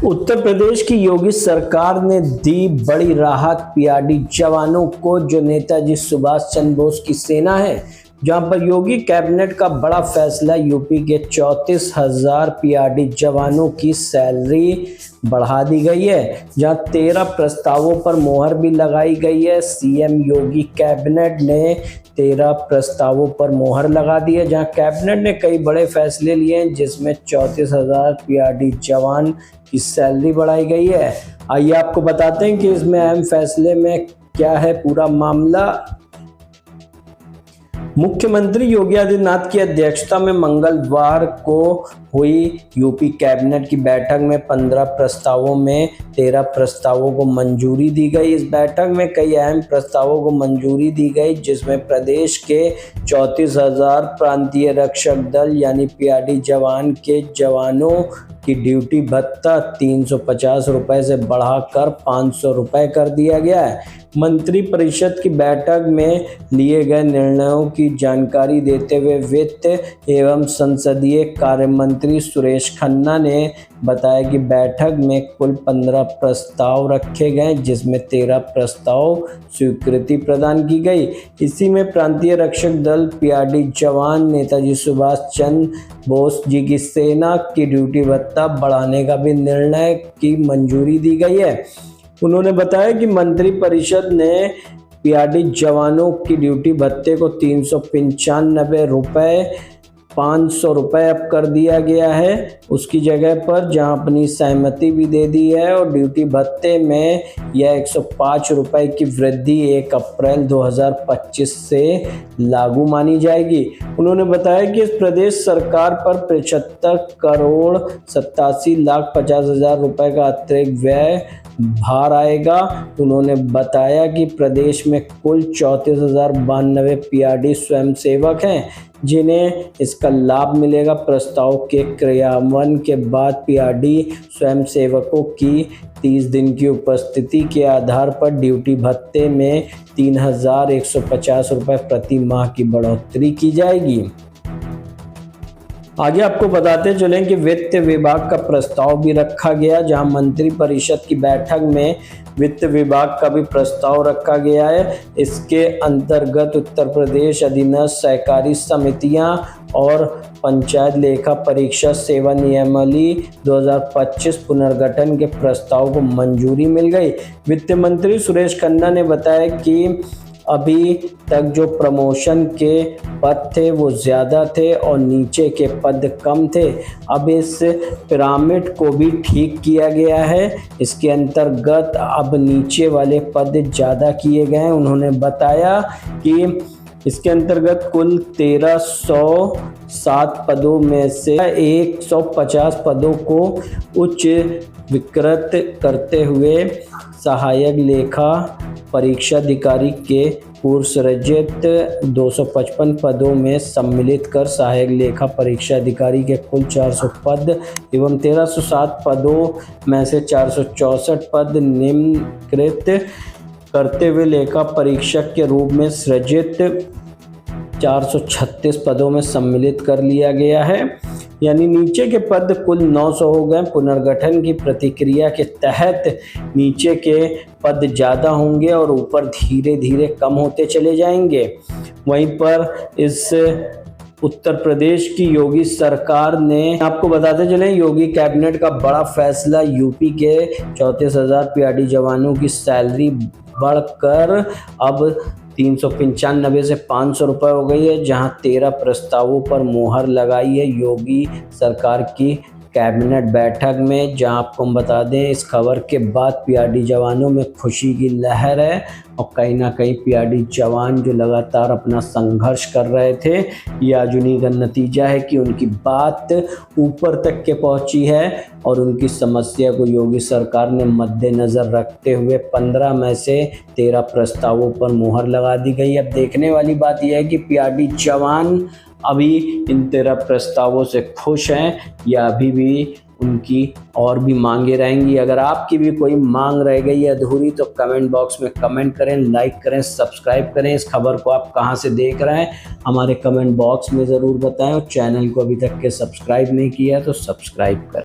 उत्तर प्रदेश की योगी सरकार ने दी बड़ी राहत पीआरडी जवानों को, जो नेताजी सुभाष चंद्र बोस की सेना है। जहां पर योगी कैबिनेट का बड़ा फैसला, यूपी के 34,000 पीआरडी जवानों की सैलरी बढ़ा दी गई है। जहां 13 प्रस्तावों पर मोहर भी लगाई गई है। सीएम योगी कैबिनेट ने 13 प्रस्तावों पर मोहर लगा दी है। जहां कैबिनेट ने कई बड़े फैसले लिए हैं, जिसमें 34,000 पीआरडी जवान की सैलरी बढ़ाई गई है। आइए आपको बताते हैं कि इसमें अहम फैसले में क्या है पूरा मामला। मुख्यमंत्री योगी आदित्यनाथ की अध्यक्षता में मंगलवार को हुई यूपी कैबिनेट की बैठक में 15 प्रस्तावों में 13 प्रस्तावों को मंजूरी दी गई। इस बैठक में कई अहम प्रस्तावों को मंजूरी दी गई, जिसमें प्रदेश के 34,000 प्रांतीय रक्षक दल यानी पीआरडी जवान के जवानों की ड्यूटी भत्ता 350 रुपये से बढ़ाकर 500 रुपये कर दिया गया है। मंत्रिपरिषद की बैठक में लिए गए निर्णयों की जानकारी देते हुए वित्त एवं संसदीय कार्य मंत्री सुरेश खन्ना ने बताया कि बैठक में कुल 15 प्रस्ताव रखे गए, जिसमें 13 प्रस्ताव स्वीकृति प्रदान की गई। इसी में प्रांतीय रक्षक दल पीआरडी जवान नेताजी सुभाष चंद्र बोस जी की सेना की ड्यूटी भत्ता बढ़ाने का भी निर्णय की मंजूरी दी गई है। उन्होंने बताया कि मंत्रिपरिषद ने पीआरडी जवानों की ड्यूटी भत्ते को 395 रुपये 500 रुपये अब कर दिया गया है। उसकी जगह पर जहां अपनी सहमति भी दे दी है, और ड्यूटी भत्ते में यह 105 रुपये की वृद्धि 1 अप्रैल 2025 से लागू मानी जाएगी। उन्होंने बताया कि इस प्रदेश सरकार पर 75 करोड़ 87,50,000 रुपये का अतिरिक्त व्यय भार आएगा। उन्होंने बताया कि प्रदेश में कुल 34,092 पीआरडी स्वयंसेवक हैं, जिन्हें इसका लाभ मिलेगा। प्रस्ताव के क्रियान्वयन के बाद पीआरडी स्वयंसेवकों की 30 दिन की उपस्थिति के आधार पर ड्यूटी भत्ते में 3,150 रुपये प्रति माह की बढ़ोतरी की जाएगी। आगे आपको बताते चलें कि वित्त विभाग का प्रस्ताव भी रखा गया, जहां मंत्रिपरिषद की बैठक में वित्त विभाग का भी प्रस्ताव रखा गया है। इसके अंतर्गत उत्तर प्रदेश अधीनस्थ सहकारी समितियां और पंचायत लेखा परीक्षा सेवा नियमावली 2025 पुनर्गठन के प्रस्ताव को मंजूरी मिल गई। वित्त मंत्री सुरेश खन्ना ने बताया कि अभी तक जो प्रमोशन के पद थे वो ज़्यादा थे और नीचे के पद कम थे। अब इस पिरामिड को भी ठीक किया गया है। इसके अंतर्गत अब नीचे वाले पद ज़्यादा किए गए हैं। उन्होंने बताया कि इसके अंतर्गत कुल 1307 पदों में से 150 पदों को उच्च विकृत करते हुए सहायक लेखा परीक्षाधिकारी के पूर्व सृजित 255 पदों में सम्मिलित कर सहायक लेखा परीक्षाधिकारी के कुल 400 पद एवं 1307 पदों में से 464 पद निम्नकृत करते हुए लेखा परीक्षक के रूप में सृजित 436 पदों में सम्मिलित कर लिया गया है। यानी नीचे के पद कुल 900 हो गए। पुनर्गठन की प्रक्रिया के तहत नीचे के पद ज़्यादा होंगे और ऊपर धीरे धीरे कम होते चले जाएंगे। वहीं पर इस उत्तर प्रदेश की योगी सरकार ने, आपको बताते चलें, योगी कैबिनेट का बड़ा फैसला, यूपी के 34,000 पीआरडी जवानों की सैलरी बढ़कर अब 395 से 500 रुपये हो गई है। जहां 13 प्रस्तावों पर मोहर लगाई है योगी सरकार की कैबिनेट बैठक में। जहां आपको हम बता दें, इस खबर के बाद पीआरडी जवानों में खुशी की लहर है, और कहीं ना कहीं पीआरडी जवान जो लगातार अपना संघर्ष कर रहे थे, ये आज उन्हीं का नतीजा है कि उनकी बात ऊपर तक के पहुंची है और उनकी समस्या को योगी सरकार ने मद्देनज़र रखते हुए 15 में से 13 प्रस्तावों पर मोहर लगा दी गई। अब देखने वाली बात यह है कि पीआरडी जवान अभी इन 13 प्रस्तावों से खुश हैं या अभी भी उनकी और भी मांगे रहेंगी। अगर आपकी भी कोई मांग रह गई है अधूरी, तो कमेंट बॉक्स में कमेंट करें, लाइक करें, सब्सक्राइब करें। इस खबर को आप कहां से देख रहे हैं हमारे कमेंट बॉक्स में ज़रूर बताएं, और चैनल को अभी तक के सब्सक्राइब नहीं किया है तो सब्सक्राइब करें।